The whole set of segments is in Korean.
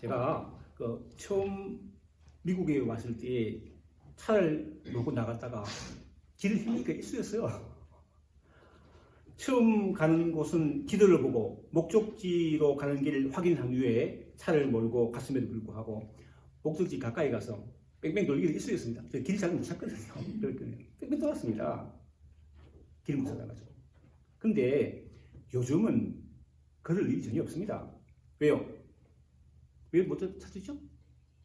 제가 처음 미국에 왔을 때 차를 몰고 나갔다가 길을 헤매니까 일수였어요. 처음 가는 곳은 지도를 보고 목적지로 가는 길을 확인한 후에 차를 몰고 갔음에도 불구하고 목적지 가까이 가서 뺑뺑 돌기를 일수였습니다. 길을 잘 못 찾거든요. 뺑뺑 돌았습니다. 길을 못 찾아가지고. 근데 요즘은 그럴 일이 전혀 없습니다. 왜요? 왜 못 찾으죠?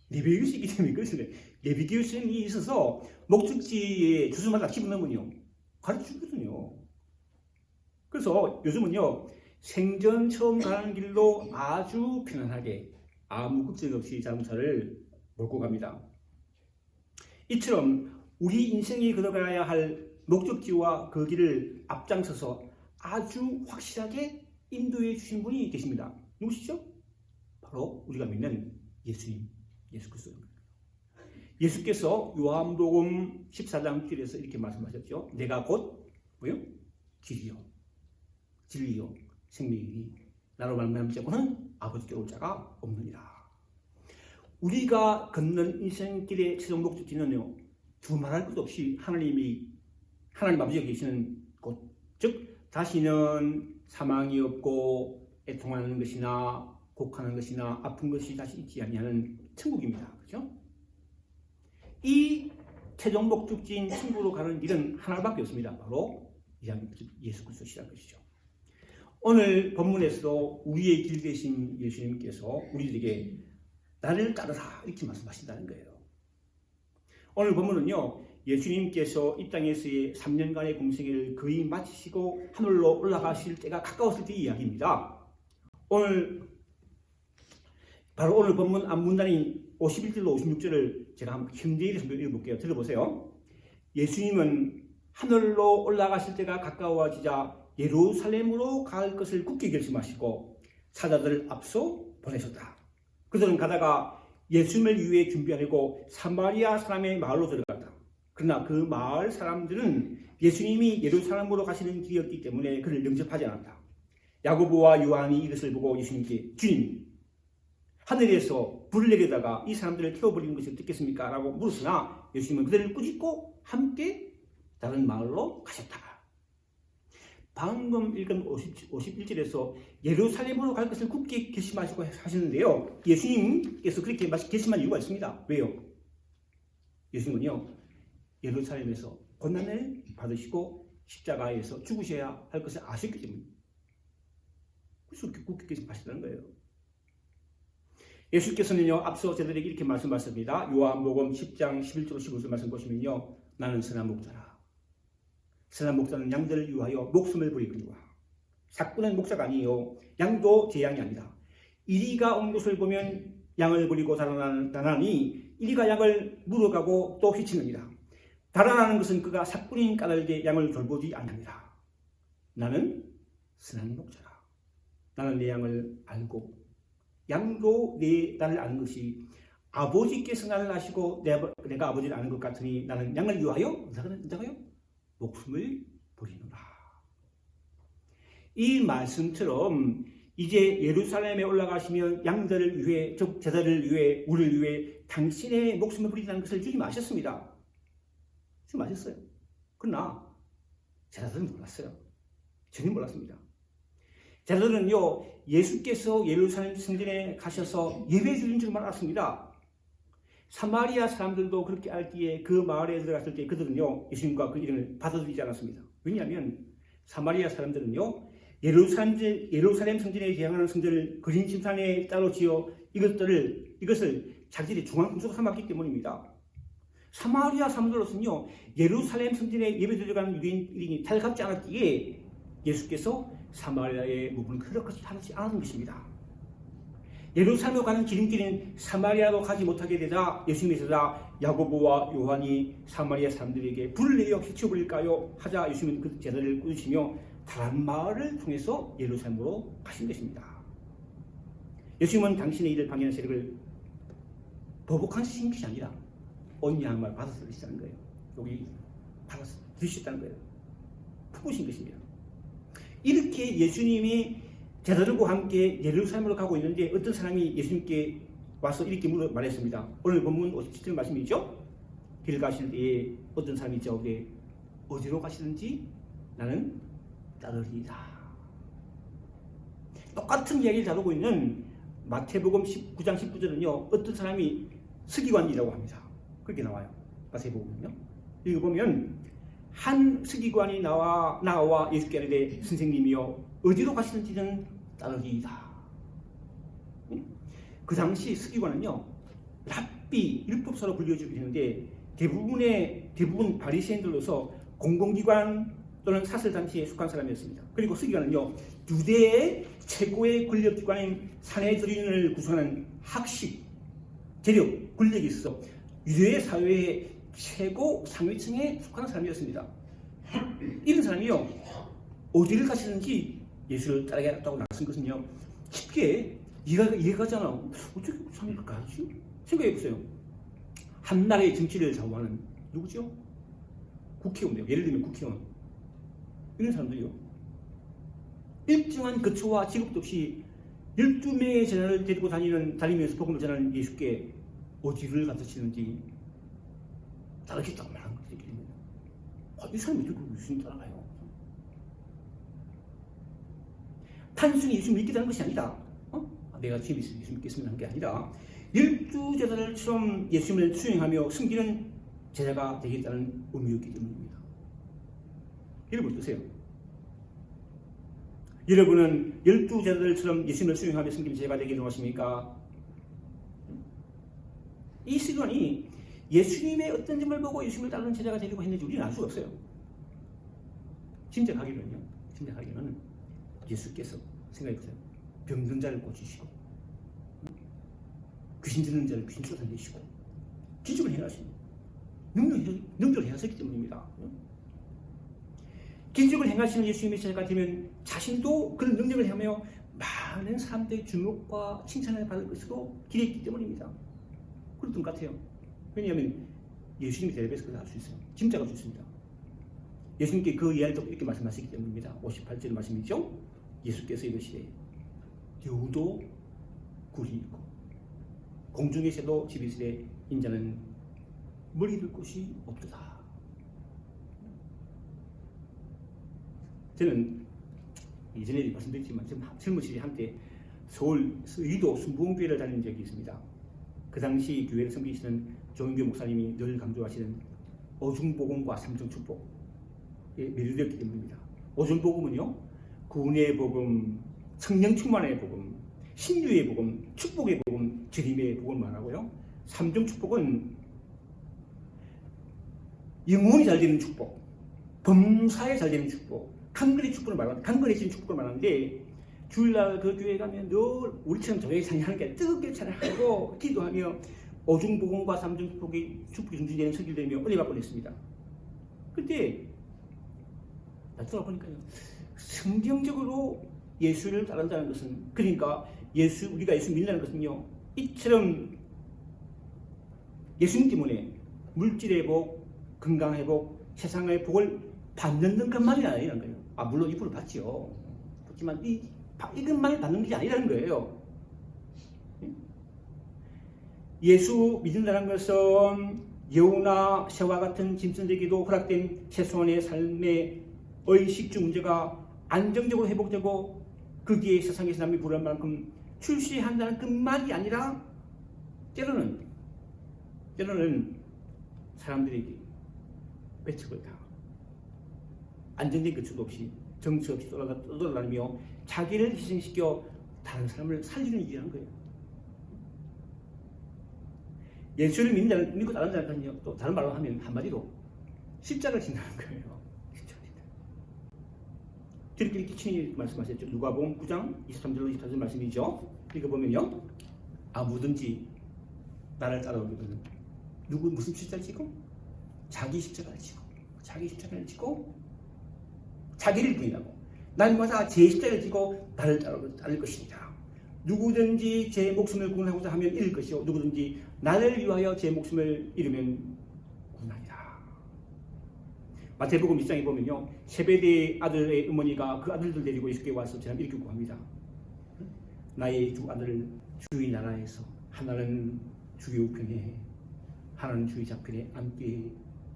내비게이션이 있기 때문에 그렇습니다. 내비게이션이 있어서 목적지에 주소마다 집어넣으면요 가르쳐주거든요. 그래서 요즘은요 생전 처음 가는 길로 아주 편안하게 아무 걱정 없이 자동차를 몰고 갑니다. 이처럼 우리 인생이 걸어가야 할 목적지와 그 길을 앞장서서 아주 확실하게 인도해 주신 분이 계십니다. 누구시죠? 바로 우리가 믿는 예수님, 예수 그리스도입니다. 예수께서 요한복음 14장 1절에서 이렇게 말씀하셨죠. 내가 곧 뭐요? 길이요, 진리요, 생명이니 나로 말미암지 않고는 아버지께로 올 자가 없느니라. 우리가 걷는 인생길의 최종 목적지는요, 두말할 것도 없이 하나님 아버지가 계시는 곳, 즉 다시는 사망이 없고 애통하는 것이나 곡하는 것이나 아픈 것이 다시 있지 아니하는 천국입니다. 그렇죠? 이 최종 목적지인 천국으로 가는 길은 하나밖에 없습니다. 바로 예수 그리스도시라는 것이죠. 오늘 본문에서도 우리의 길 되신 예수님께서 우리들에게 나를 따르라 이렇게 말씀하신다는 거예요. 오늘 본문은요, 예수님께서 이 땅에서의 3년간의 공생애를 거의 마치시고 하늘로 올라가실 때가 가까웠을 때의 이야기입니다. 바로 오늘 본문 앞문단인 51절로 56절을 제가 한번 현대인의 성경을 읽어볼게요. 들어보세요. 예수님은 하늘로 올라가실 때가 가까워지자 예루살렘으로 갈 것을 굳게 결심하시고 사자들을 앞서 보내셨다. 그들은 가다가 예수님을 위해 준비하려고 사마리아 사람의 마을로 들어갔다. 그러나 그 마을 사람들은 예수님이 예루살렘으로 가시는 길이었기 때문에 그를 영접하지 않았다. 야고보와 요한이 이것을 보고 예수님께 주님, 하늘에서 불을 내리다가 이 사람들을 태워버리는 것이 어떻겠습니까? 라고 물었으나 예수님은 그들을 꾸짖고 함께 다른 마을로 가셨다. 방금 읽은 51절에서 예루살렘으로 갈 것을 굳게 결심하시고 하시는데요, 예수님께서 그렇게 결심한 이유가 있습니다. 왜요? 예수님은요 예루살렘에서 고난을 받으시고 십자가에서 죽으셔야 할 것을 아셨기 때문입니다. 그래서 굳게 결심하셨다는 거예요. 예수께서는요 앞서 저들에게 이렇게 말씀하셨습니다. 요한복음 10장 11절 15절 말씀 보시면요, 나는 선한 목자라. 선한 목자는 양들을 위하여 목숨을 버리거니와 삭구는 목자가 아니요 양도 제 양이 아니다. 이리가 온 곳을 보면 양을 버리고 달아나니 이리가 양을 물어가고 또 휘치느니라. 달아나는 것은 그가 삭군인 까닭에 양을 돌보지 않느니라. 나는 선한 목자라. 나는 내 양을 알고 양도 나를 아는 것이 아버지께서 나를 아시고 내가 아버지를 아는 것 같으니 나는 양을 위하여 목숨을 버리노라. 이 말씀처럼 이제 예루살렘에 올라가시면 양들을 위해, 즉 제자들을 위해, 우리를 위해 당신의 목숨을 버리라는 것을 주님 아셨습니다. 주님 아셨어요. 그러나 제자들은 몰랐어요. 전혀 몰랐습니다. 제자들은요 예수께서 예루살렘 성전에 가셔서 예배 드린 줄만 알았습니다. 사마리아 사람들도 그렇게 알기에 그 마을에 들어갔을 때 그들은요 예수님과 그 이름을 받아들이지 않았습니다. 왜냐하면 사마리아 사람들은요 예루살렘 성전에 대항하는 성전을 그린 침상에 따로 지어 이것을 자기들의 중앙금수로 삼았기 때문입니다. 사마리아 사람들로서는요 예루살렘 성전에 예배드리러 가는 유대인이 달갑지 않았기에 예수께서 사마리아의 부분을 그렇게 하지 않은 것입니다. 예루살렘으로 가는 지름길인 사마리아로 가지 못하게 되자 예수님께서 야고보와 요한이 사마리아 사람들에게 불을 내려 해치워버릴까요? 하자 예수님은 그 제자들을 꾸짖으시며 다른 마을을 통해서 예루살렘으로 가신 것입니다. 예수님은 당신의 일을 방해하는 세력을 보복하신 것이 아니라 온 양말 받아서 드시다는 거예요. 여기 받아서 드시다는 거예요. 품으신 것입니다. 이렇게 예수님이 제자들과 함께 예루살렘으로 가고 있는데 어떤 사람이 예수님께 와서 이렇게 말했습니다. 오늘 본문 57절 말씀이죠. 길 가실 때에 어떤 사람이 저에게 어디로 가시든지 나는 따르리이다. 똑같은 이야기를 다루고 있는 마태복음 19장 19절은요. 어떤 사람이 서기관이라고 합니다. 그렇게 나와요. 마태복음은요. 읽어보면 한 서기관이 나와 예수께 이르되 선생님이여 어디로 가시든지는 따르리이다. 그 당시 서기관은요. 랍비 율법사로 불려지기도 했는데 대부분 바리새인들로서 공공기관 또는 사설단체에 속한 사람이었습니다. 그리고 서기관은요. 유대의 최고의 권력기관인 산헤드린을 구성하는 학식, 재력, 권력이 있어 유대 사회의 최고 상위층에 속한 사람이었습니다. 이런 사람이요. 어디를 가시든지 예수를 따라가겠다고 나선 것은요. 쉽게 이해가잖아. 어떻게 상위를 가지? 생각해보세요. 한 나라의 정치를 좌우하는 누구죠? 국회의원이요. 예를 들면 국회의원. 이런 사람들이요. 일정한 거처와 직업도 없이 12명의 제자를 데리고 다니면서 복음을 전하는 예수께 어디를 가르치는지 따르겠다고 말하는 것들이 있습니다. 이 사람이 어떻게 예수님 따라가요? 단순히 예수 믿겠다는 것이 아니다. 내가 지금 예수 믿겠습니다 하는 게 아니라 12제자들처럼 예수님을 수행하며 숨기는 제자가 되겠다는 의미였기 때문입니다. 여러분 어떠세요? 여러분은 12제자들처럼 예수님을 수행하며 숨기는 제자가 되기를 원하십니까? 이 시간이 예수님의 어떤 점을 보고 예수님을 따르는 제자가 되려고 했는지 우리는 알 수가 없어요. 진짜 가기로는요. 예수께서 생각해보세요. 병든 자를 고치시고 귀신 듣는 자를 귀신 쫓아내시고 기적을 행하시고 능력을 행하셨기 때문입니다. 기적을 행하시는 예수님의 제자가 되면 자신도 그런 능력을 행하며 많은 사람들의 주목과 칭찬을 받을 것으로 기대했기 때문입니다. 그렇던 것 같아요. 왜냐하면 예수님이 대답해서 그걸 알 수 있어요. 짐작할 수 있습니다. 예수님께 그 이야기를 듣고 이렇게 말씀하시기 때문입니다. 58절 말씀이죠. 예수께서 이르시되 여우도 굴이 있고 공중의 새도 집이 있으되 인자는 머리 둘 곳이 없도다. 저는 이전에 말씀드렸지만 젊은 시절에 한때 서울 의도 순복음교회를 다닌 적이 있습니다. 그 당시 교회를 섬기시는 조은교 목사님이 늘 강조하시는 어중복음과 삼중축복에 매료되었기 때문입니다. 어중복음은요, 구원의 복음, 성령 충만의 복음, 신유의 복음, 축복의 복음, 주님의 복음을 말하고요. 삼중축복은 영혼이 잘 되는 축복, 범사에 잘 되는 축복, 강건의 축복을 말하는데, 강건해지는 축복을 말하는데, 주일날 그 교회에 가면 늘 우리처럼 저녁에 찬양하는 게 뜨겁게 찬양하고 기도하며 오중복음과 삼중축복이 중지되는 설교를 들으며 은혜 받고 있습니다. 그때 나중에 보니까요, 성경적으로 예수를 따른다는 것은, 그러니까 우리가 예수 믿는다는 것은요, 이처럼 예수님 때문에 물질의 복, 건강의 복, 세상의 복을 받는 것만이 아니라는 거예요. 물론 이 복을 받지요. 그렇지만 이것만 받는 게 아니라는 거예요. 예수 믿는다는 것은 여우나 새와 같은 짐승들에게도 허락된 최소한의 삶의 의식주 문제가 안정적으로 회복되고 거기에 세상에서 남이 부를 만큼 출시한다는 것만이 아니라 때로는 사람들에게 배척을 당하고 안정된 거처도 없이 정처 없이 떠돌아다니며 자기를 희생시켜 다른 사람을 살리는 일이라는 거예요. 예수를 믿고 따른다는 것은요, 또 다른 말로 하면 한마디로 십자가를 진다는 거예요. 십자가를 진다. 저희끼리 친히 말씀하셨죠. 누가복음 9장 23절로 24절 말씀이죠. 읽어보면요, 아무든지 나를 따라오거든 무슨 십자가를 지고? 자기 십자가를 지고 자기를 부인하고 날마다 제 십자가를 지고 나를 따를 것입니다. 누구든지 제 목숨을 구원하고자 하면 잃을 것이요 누구든지 나를 위하여 제 목숨을 잃으면 구원하리라. 마태복음 1장에 보면요, 세베대의 아들의 어머니가 그 아들들 데리고 예수께 와서 저는 이렇게 구합니다. 나의 두 아들을 주의 나라에서 하나는 주의 우편에 하나는 주의 좌편에 함께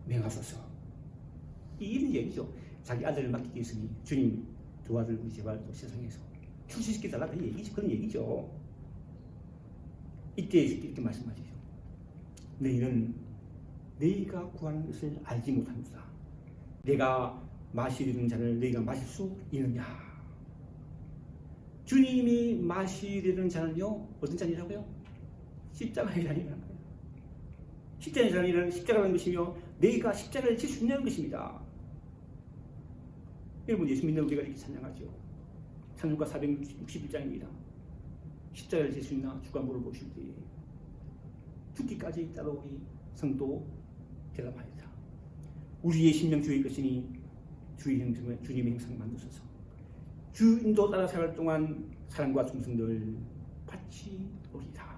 맹하소서. 이런 얘기죠. 자기 아들을 맡기기 위해서니 주님 두 아들 우리 제발 또 세상에서 출세시켜달라 그런 얘기죠. 그런 얘기죠. 이때 이렇게 말씀하시죠. 너희는 너희가 구하는 것을 알지 못합니다. 내가 마시려는 잔을 너희가 마실 수 있느냐. 주님이 마시려는 잔은요 어떤 잔이라고요? 십자가의 잔이라는 거예요. 십자가의 잔이라는 십자가라는 것이며 너희가 십자가를 질 수 있냐는 것입니다. 여러분 예수 믿는 우리가 이렇게 찬양하죠. 찬송가 461장입니다. 십자가를 질 수 있나 주가 물어보실 때에 죽기까지 따라오리 성도 대답하였다. 우리의 심령 주의 것이니 주님의 형상 만드소서. 주 인도 따라 살 동안 사랑과 충성들 같이 오리다.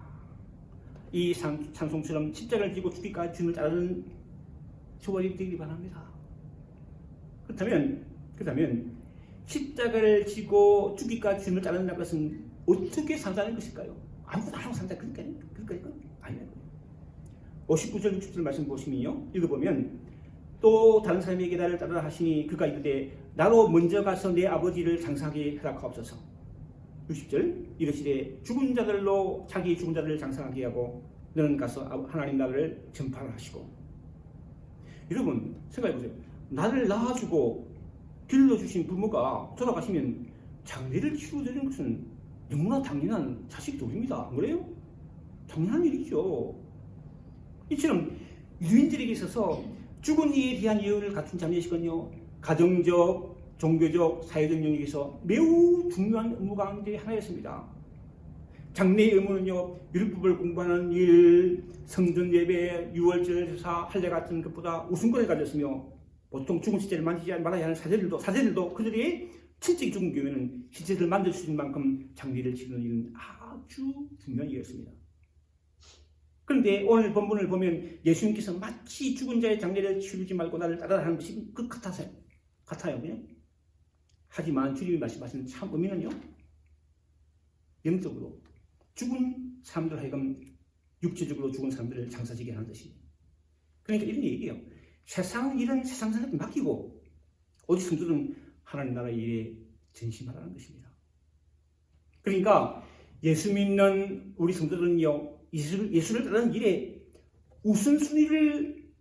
이 찬송처럼 십자가를 지고 죽기까지 주님을 따르는 초월이 되기 바랍니다. 그렇다면 십자가를 지고 죽기까지 주님을 따르는 것은 어떻게 산다는 것일까요? 아무것도 안 하고 산다. 그러니까 아니에요. 59절 60절 말씀 보시면요, 읽어보면 또 다른 사람에게 나를 따르라 하시니 그가 이르되 나로 먼저 가서 내 아버지를 장사하게 허락하옵소서. 60절 이르시되 죽은 자들로 자기 죽은 자들을 장사하게 하고 너는 가서 하나님 나라를 전파를 하시고. 여러분 생각해보세요. 나를 낳아주고 길러주신 부모가 돌아가시면 장례를 치러드리는 것은 너무나 당연한 자식 도리입니다. 안 그래요? 당연한 일이죠. 이처럼 유인들에게 있어서 죽은 이에 대한 예의를 갖춘 장례식은요, 가정적, 종교적, 사회적 영역에서 매우 중요한 의무 가운데 하나였습니다. 장례 의무는요, 율법을 공부하는 일, 성전 예배, 유월절 제사, 할례 같은 것보다 우선권을 가졌으며 보통 죽은 시체를 만지지 말아야 하는 사제들도 그들의 친척이 죽은 경우에는 시체를 만질 수 있는 만큼 장례를 치르는 일은 아주 중요한 일이었습니다. 그런데 오늘 본문을 보면 예수님께서 마치 죽은 자의 장례를 치르지 말고 나를 따르라 하는 것이 그 같아요. 그냥. 하지만 주님이 말씀하시는 참 의미는요, 영적으로 죽은 사람들 하여금 육체적으로 죽은 사람들을 장사지게 하는 것이. 그러니까 이런 얘기예요. 세상 일은 세상 사람한테 맡기고 오직 성도는 하나님 나라의 일에 전심하라는 것입니다. 그러니까 예수 믿는 우리 성도들은요, 예수를 따르는 일에 우선순위를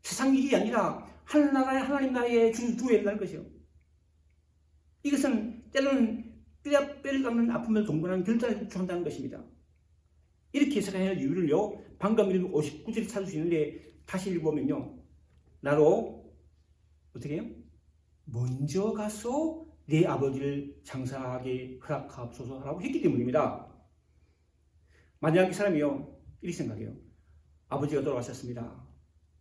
세상 일이 아니라 하나님 나라의 주도해야 한다는 것이요. 이것은 때로는 뼈를 깎는 아픔을 동반하는 결단을 요청한다는 것입니다. 이렇게 해석해야 할 이유를요, 방금 읽은 59절에 찾을 수 있는데 다시 읽어보면요, 나로 어떻게 해요? 먼저 가서 내 아버지를 장사하게 허락하옵소서라고 했기 때문입니다. 만약 이 사람이요, 이렇게 생각해요. 아버지가 돌아가셨습니다.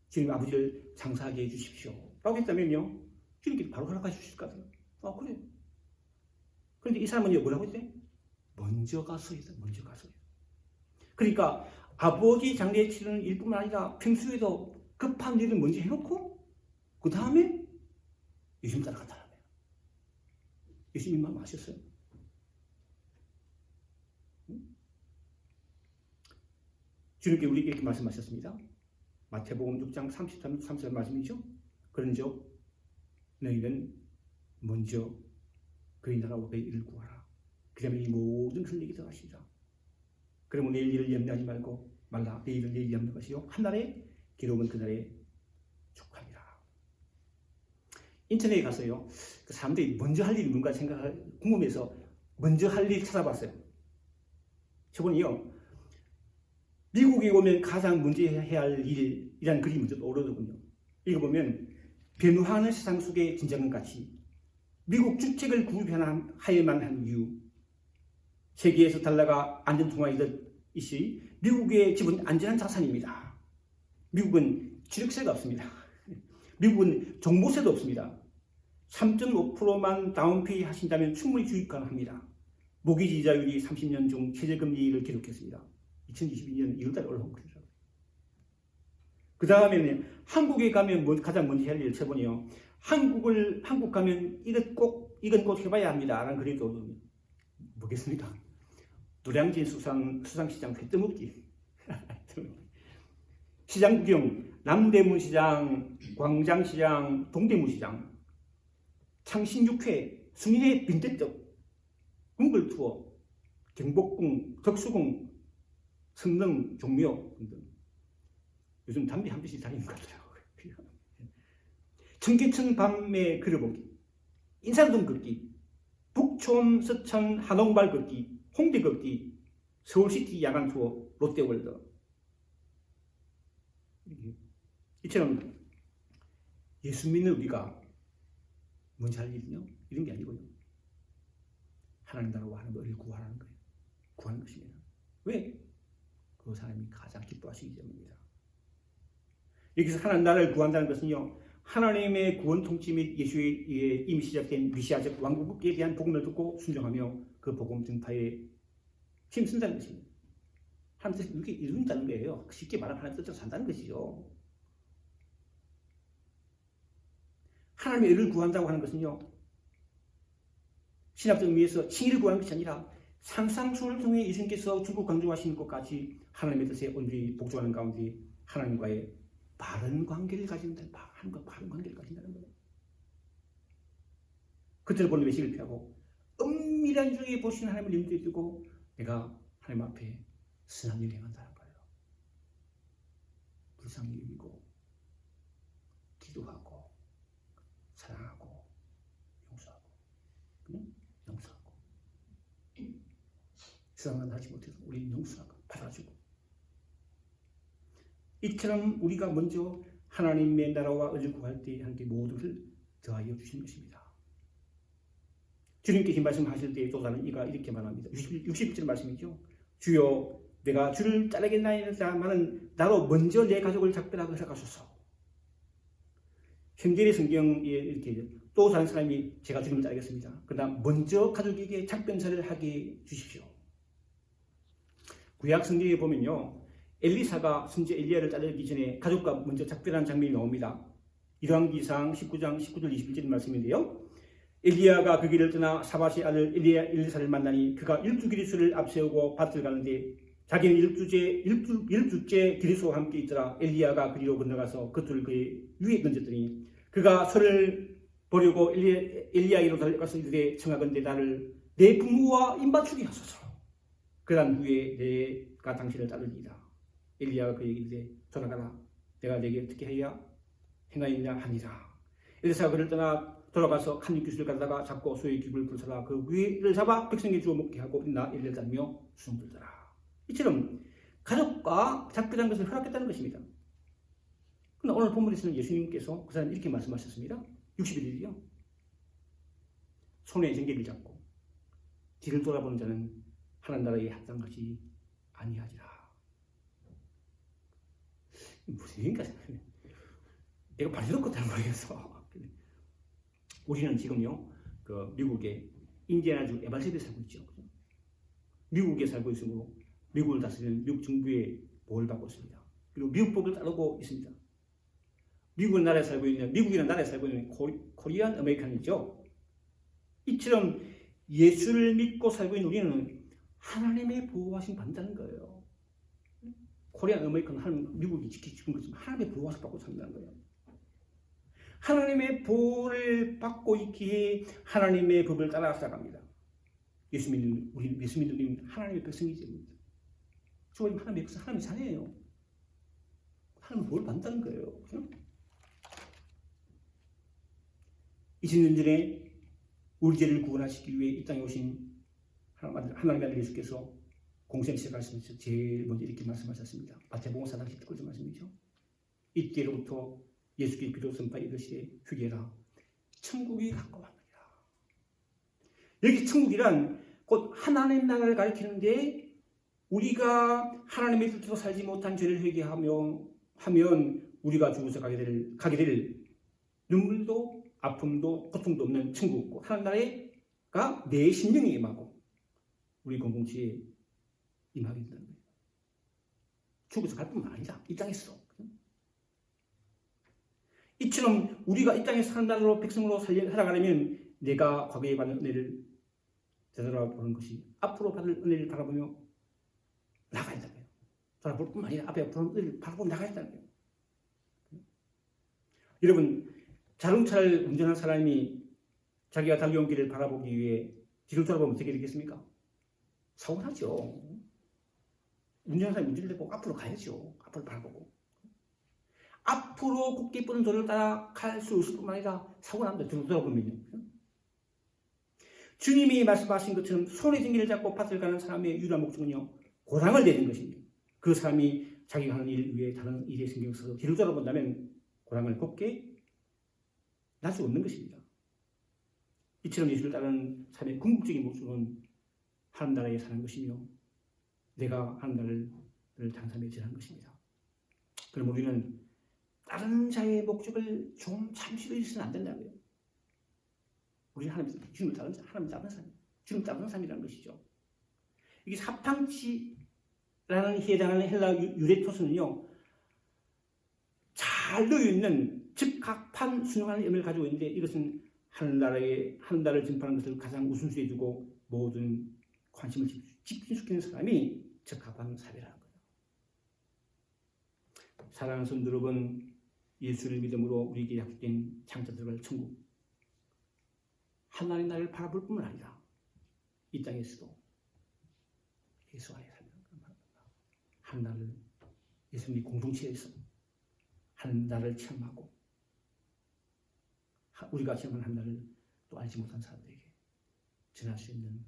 주님 아버지를 장사하게 해주십시오 라고 했다면요, 주님께 바로 허락해 주실 것 같아요. 그래. 그런데 이 사람은요, 뭐라고 했대? 먼저 가서 했다. 먼저 가서. 그러니까 아버지 장례 치르는 일뿐만 아니라 평소에도 급한 일을 먼저 해놓고 그 다음에 예수님 따라간다는 거예요. 예수님 마음 아셨어요? 주님께 우리에게 이렇게 말씀하셨습니다. 마태복음 6장 33절 말씀이죠. 그런즉 너희는 먼저 그의 나라와 그의 일을 구하라. 그 다음에 이 모든 설명이 들어가시리라. 그러면 내일 일을 염려하지 말라. 내일은 내일 염려할 것이요 한 날에 기록은 그날에 족합니다. 인터넷에 가서요, 그 사람들이 먼저 할 일이 뭔가 궁금해서 먼저 할 일 찾아봤어요. 저번에요, 미국에 오면 가장 먼저 해야 할 일이라는 글이 먼저 떠오르더군요. 읽어보면 변화하는 세상 속의 진정한 가치, 미국 주택을 구입하여야만 한 이유, 세계에서 달러가 안전통화이듯이 미국의 집은 안전한 자산입니다. 미국은 취득세가 없습니다. 미국은 정보세도 없습니다. 3.5%만 다운페이 하신다면 충분히 주입 가능합니다. 모기지 이자율이 30년 중 최저금리를 기록했습니다. 2022년 2월달에 올라온 거죠. 그 다음에는 한국에 가면 가장 먼저 할 일 쳐보니요, 한국 가면 이건 꼭 해봐야 합니다 라는 글이 또 뭐겠습니까? 노량진 수상시장 회 떠먹기, 시장 구경, 남대문시장, 광장시장, 동대문시장, 창신육회, 순인의 빈대떡, 궁궐 투어, 경복궁, 덕수궁, 성능, 종묘 등등. 요즘 담배 한 대씩 다니는 것 같더라고요. 청계천 밤에 걸어보기, 인사동 걷기, 북촌, 서천, 한옥마을 걷기, 홍대 걷기, 서울시티 야간 투어, 롯데월드. 이처럼 예수 믿는 우리가 뭔지 할 일은요, 이런 게 아니고요. 하나님 나라와 하나님을 구하라는 거예요. 구하는 것입니다. 왜? 그 사람이 가장 기뻐하시기 때문입니다. 여기서 하나님 나라를 구한다는 것은요, 하나님의 구원 통치 및 예수의 이미 시작된 미시아적 왕국에 대한 복음을 듣고 순종하며 그 복음 증파에 힘쓴다는 것입니다. 하나님 뜻을 이렇게 이룬다는 거예요. 쉽게 말하면 하나님 뜻대로 산다는 것이죠. 하나님의 의를 구한다고 하는 것은요, 신학적 의미에서 칭의를 구하는 것이 아니라 산상수훈을 통해 예수님께서 중국 강조하시는 것까지 하나님의 뜻에 온전히 복종하는 가운데 하나님과의 바른 관계를 가진다는, 하나님과 바른 관계를 가진다는 거예요. 그때를 보는 외식을 피하고 은밀한 중에 보시는 하나님을 염두에 두고 내가 하나님 앞에 선한 일을 행한다는 거예요. 불쌍히 여기고 기도하고 사랑하고 용서하고, 용서하고, 세상은 하지 못해서 우리는 용서하고 받아주고, 이처럼 우리가 먼저 하나님의 나라와 의를 구할 때 하나님께 모두를 더하여 주시는 것입니다. 주님께서 말씀하실 때 또 다른 이가 이렇게 말합니다. 61절 말씀이죠. 주여 내가 주를 따르겠나이다마는 나로 먼저 내 가족을 작별하고 허락하소서. 현대의 성경에 이렇게 또 다른 사람이 제가 주님을 따르겠습니다. 그러나 먼저 가족에게 작별사를 하게 주십시오. 구약 성경에 보면요, 엘리사가 선지자 엘리야를 따르기 전에 가족과 먼저 작별한 장면이 나옵니다. 열왕기상 19장 19절 21절 말씀인데요. 엘리야가 그 길을 떠나 사밧의 아들 엘리사를 만나니 그가 12기리수를 앞세우고 밭을 가는데 자기는 12주째 기리수와 함께 있더라. 엘리야가 그리로 건너가서 겉을 그의 위에 던졌더니 그가 소를 보려고 엘리야에게로 달려가서 이르되 청하건대 나를 내 부모와 입맞추게 하소서. 그러한 후에 내가 당신을 따르리이다. 엘리야가 그에게 이르되 돌아가라. 내가 내게 어떻게 해야 행하였냐 하니라. 엘리사가 그를 떠나 돌아가서 한 기술을 가다가 잡고 소의 기구를 불사라 그 위를 잡아 백성에게 주어 먹게 하고 나 엘리야를 따르며 수송들더라. 이처럼 가족과 작별한 것을 허락했다는 것입니다. 그러나 오늘 본문에서는 예수님께서 그 사람 이렇게 말씀하셨습니다. 61일이요. 손에 정계를 잡고 뒤를 돌아보는 자는 하나님 나라에 합당한 것이 아니하리라. 무슨 얘기인가 생각해요. 내가 발로 걷다는 모르겠어. 우리는 지금요, 그 미국의 인디애나주 에발스에 살고 있죠. 미국에 살고 있으므로 미국을 다스리는 미국 정부의 보호를 받고 있습니다. 그리고 미국법을 따르고 있습니다. 미국이라는 나라에 살고 있는 코리안 아메리칸이죠. 이처럼 예수를 믿고 살고 있는 우리는 하나님의 보호하심 받는다는 거예요. 코리안 아메리칸 미국이 지키는 것은 하나님의 보호하심 받고 산다는 거예요. 하나님의 보호를 받고 있기에 하나님의 법을 따라 살아갑니다. 예수 믿는 우리는 하나님의 백성이지. 주님 하나님의 백성, 하나님의 자녀예요. 하나님의 보호를 받는다는 거예요. 20년 전에 우리 죄를 구원하시기 위해 이 땅에 오신 하나님의 아들 예수께서 공생 시작하시면서 제일 먼저 이렇게 말씀하셨습니다. 마태복음 4장 19절 말씀이죠. 이때로부터 예수께 비로 선포하여 이르시되 회개하라 천국이 가까웠느니라. 여기 천국이란 곧 하나님 나라를 가리키는데 우리가 하나님의 뜻대로 살지 못한 죄를 회개하면 우리가 죽어서 가게 될 눈물도 아픔도 고통도 없는 천국, 하나님 나라가 내 심령에 임하고 우리 공동체에 임하게 된다는 거예요. 죽어서 갈 뿐만 아니라 이 땅에서. 이처럼 우리가 이 땅에서 하나님으로 백성으로 살아가려면 내가 과거에 받은 은혜를 되돌아보는 것이 앞으로 받을 은혜를 바라보며 나가야 된다고요. 돌아볼 뿐만 아니라 앞에 앞으로 바라보고 나가야 된다는 거예요. 여러분, 자동차를 운전한 사람이 자기가 달려온 길을 바라보기 위해 뒤를 돌아보면 어떻게 되겠습니까? 사고 나죠. 운전하는 사람이 운전을 꼭 앞으로 가야죠. 앞으로 바라보고. 앞으로 곱게 뻗은 도로를 따라 갈 수 있을 뿐만 아니라 사고 납니다. 뒤로 돌아보면요. 주님이 말씀하신 것처럼 손에 든 길을 잡고 밭을 가는 사람의 유일한 목적은요, 고랑을 내는 것입니다. 그 사람이 자기가 하는 일 위에 다른 일에 신경 써서 뒤를 돌아본다면 고랑을 곱게 날 수 없는 것입니다. 이처럼 예수를 따르는 삶의 궁극적인 목적은 하나님 나라에 사는 것이며 내가 하나님 나라를 장사에 지하는 것입니다. 그럼 우리는 다른 자의 목적을 좀 잠시도 잊으면 안 된다고요. 우리는 주님을 따르는 사람, 하나님 따르는 사람, 주님 따르는 사람이라는 것이죠. 이게 사팡치라는 해당하는 헬라 유레토스는요, 잘 놓여있는 즉각판 순응하는 의미를 가지고 있는데 이것은 하늘나라를 증파하는 것을 가장 우선순위에 두고 모든 관심을 집중시키는 사람이 적합한 사회라는 거예요. 사랑하는 성도 여러분, 예수를 믿음으로 우리에게 약속된 창조들과 천국, 하나님 나라를 바라볼 뿐만 아니라 이 땅에서도 예수 안에 살면 하나님을 예수님 공동체에서 하나님 나라를 체험하고 우리가 체험한 하나님을 또 알지 못한 사람들에게 전할 수 있는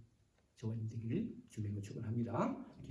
저와 여러분 되기를 주님으로 축원합니다.